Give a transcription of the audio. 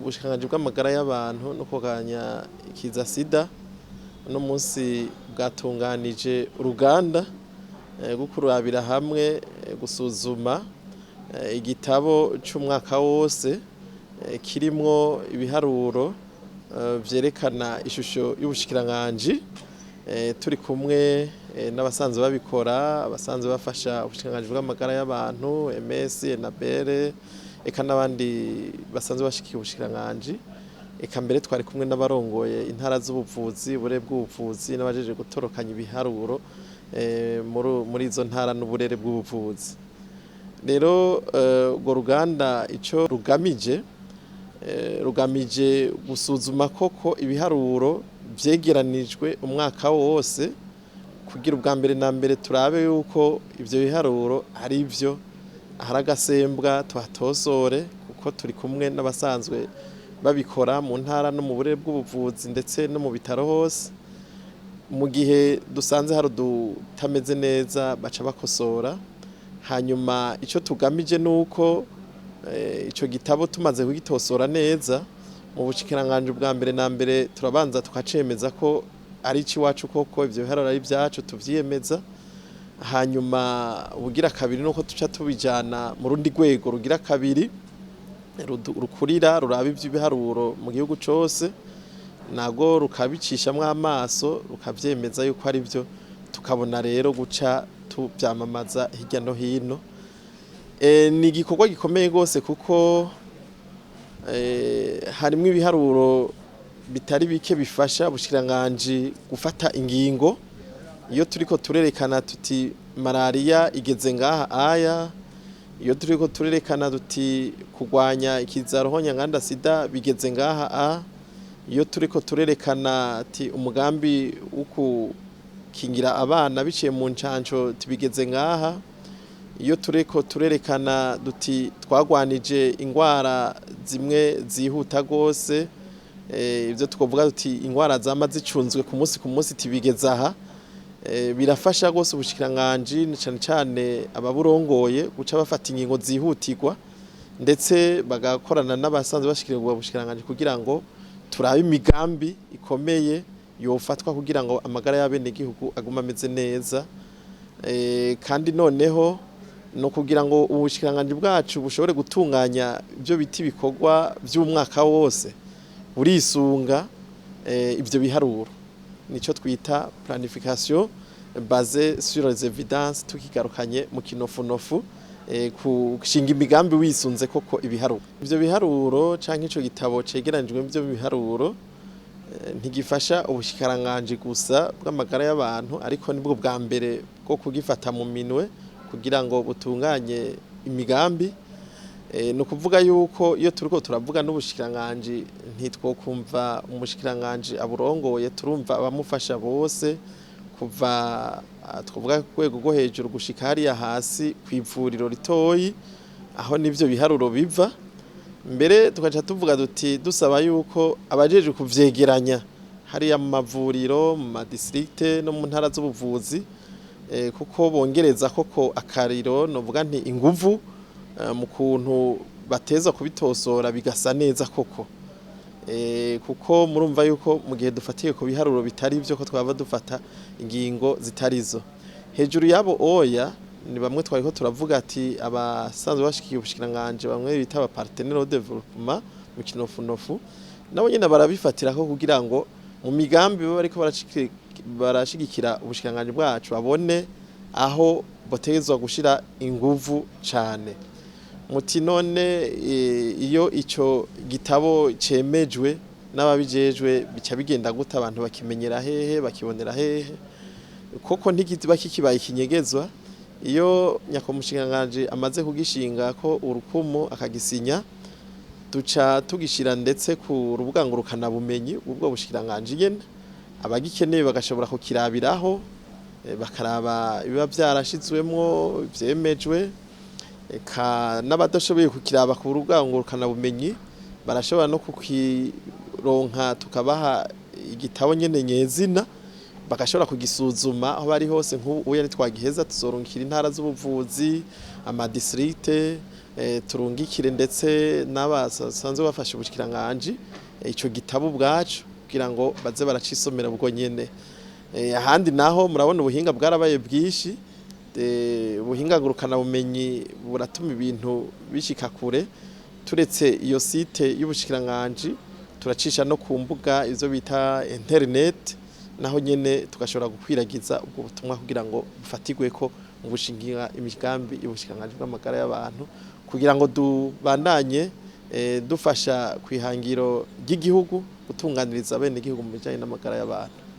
Ubushikiranganji bw'amagara y'abantu no kurwanya ikiza Sida no munsi bwatunganije uruganda rwo kurabira hamwe gusuzuma igitabo c'umwaka wose kirimwo ibiharuro vyerekana ishusho y'ubushikiranganji turi kumwe n'abasanzwe babikora abasanzwe bafasha ubushikiranganji bw'amagara y'abantu MS Enabere eka n'abandi basanzwe bashikiye ubushikiranganji eka mbere twari kumwe n'abarongoye intara z'ubuvuzi ubure bw'ubuvuzi n'abajeje gutorokanya ibiharuro muri izo ntara n'uburere bw'ubuvuzi rero urwo ruganda ico rugamije gusuzuma koko ibiharuro vyegeranijwe umwaka wose kugira ubwa mbere na mbere turabe yuko ivyo biharuro ari vyo ahari agasembwa tuhatosore kuko turi kumwe n'abasanzwe babikora mu ntara no mu burere bw'ubuvuzi ndetse no mu bitaro hose mu gihe dusanze hari udutameze neza baca bakosora hanyuma ico tugamije nuko ico gitabo tumaze kugitosora neza mu bushikiranganji bwa mbere na mbere turabanza tukacemeza ko ari iwacu koko ivyo biharuro ari vyacu tuvyiyemeza hanyuma ubugira kabiri nuko tuca tubijana mu rundi rwego rugira kabiri rukurira ruraba ivy'ibiharuro mu gihugu cose nago rukabicishamwo amaso rukavyemeza yuko ari vyo tukabona rero guca tuvyamamaza hirya no hino ni igikorwa gikomeye gose kuko harimwo ibiharuro bitari bike bifasha ubushikiranganji gufata ingingo iyo turiko turerekana tuti malaria igeze ngaha aya iyo turiko turerekana tuti kurwanya ikiza ruhonyanganda Sida bigeze ngaha a iyo turiko turerekana ati umugambi ukingira abana biciye mu ncanco tibigeze ngaha iyo turiko turerekana duti twagwanije ingwara zimwe zihuta gose ivyo tukovuga duti ingwara zama zicunzwe ku munsi tibigeze aha birafasha gose ubushikiranganji cyane cyane ababurongoye guca bafata ingingo zihutirwa ndetse bagakorana n'abasanzwe bashikirirwa ubushikiranganji kugira ngo turabe imigambi ikomeye yofatwa kugira ngo amagara y'abene gihugu aguma ameze neza kandi noneho no kugira ngo ubushikiranganji bwacu bushobore gutunganya ibyo biti bikorwa by'umwaka wose burisunga ivyo biharuro nico twita planification basée sur les évidences tukigarukanye mu kinofunofu kushinga imigambi wisunze koko ibiharuro ivyo biharuro canke ico gitabo cegeranijwe ivyo biharuro ntigifasha ubushikiranganji gusa bw'amagara y'abantu ariko nibwo bwa mbere bwo kugifata mu minwe kugira ngo butunganye imigambi no kuvuga yuko iyo turiko turavuga n'ubushikiranganji ntitwokumva umushikiranganji aburongoye turumva abamufasha bose kuva twavuga ku rwego rwo hejuru gushika hariya hasi kw'ivuriro ritoyi aho nivyo biharuro biva mbere tukaca tuvuga duti dusaba yuko abajeje kuvyegeranya hariya mu mavuriro mu madistricte no mu ntara z'ubuvuzi kuko bongereza koko akariro novuga nti inguvu mu kuntu bateza kubitosora bigasa neza koko kuko murumva yuko mu gihe dufatiye ku biharuro bitari byo ko twaba dufata ingingo zitarizo hejuru yabo oya ni bamwe twariko turavuga ati abasanzwe bashikiye ubushikiranganji bamwe bita aba partenaire de développement mu kinofunofu nabo nyene barabifatira ko kugira ngo mu migambi bo bariko barashigikira ubushikiranganji bwacu babone aho botegezwa gushira inguvu cane muti none iyo ico gitabo cemejwe n'ababijejwe bica bigenda guta abantu bakimenyera hehe bakibonera hehe koko ntikiziba kikibaye ikinyegezwa iyo nyakomushikiranganji amaze kugishinga ko urukumo akagisinya duca tugishira ndetse ku rubuga ngurukana bumenyi ubwo bushikiranganji nyene abagikeneye bagashobora kukirabiraho bakaraba ibiba byarashizwemwo vyemejwe eka n'abadashoboye kukiraba ku rubuga ngurukana bumenyi barashobora no kukironka tukabaha igitabo nyene nyezina bagashobora kugisuzuma aho bari hose nk'ubu yari twagiheza tuzorunkira intara z'ubuvuzi ama districte turungikire ndetse n'abasanzwe bafasha ubushikiranganji ico gitabo ubwacu kugira ngo baze baracisomera ubwo nyene. Ahandi naho murabona ubuhinga bwarabaye bwishi, ubuhinga ngurukana bumenyi buratuma ibintu bishika kure. Turetse iyo site y'ubushikiranganji turacisha no ku mbuga izo bita internet, naho nyene tugashobora gukwiragiza ubwo butumwa kugira ngo bufatigwe ko mu gushingira imigambi y'ubushikiranganji bw'amagara y'abantu, kugira ngo dubandanye dufasha kwihangiro ry'igihugu gutunganiriza bene igihugu mu bijanye n'amagara y'abantu.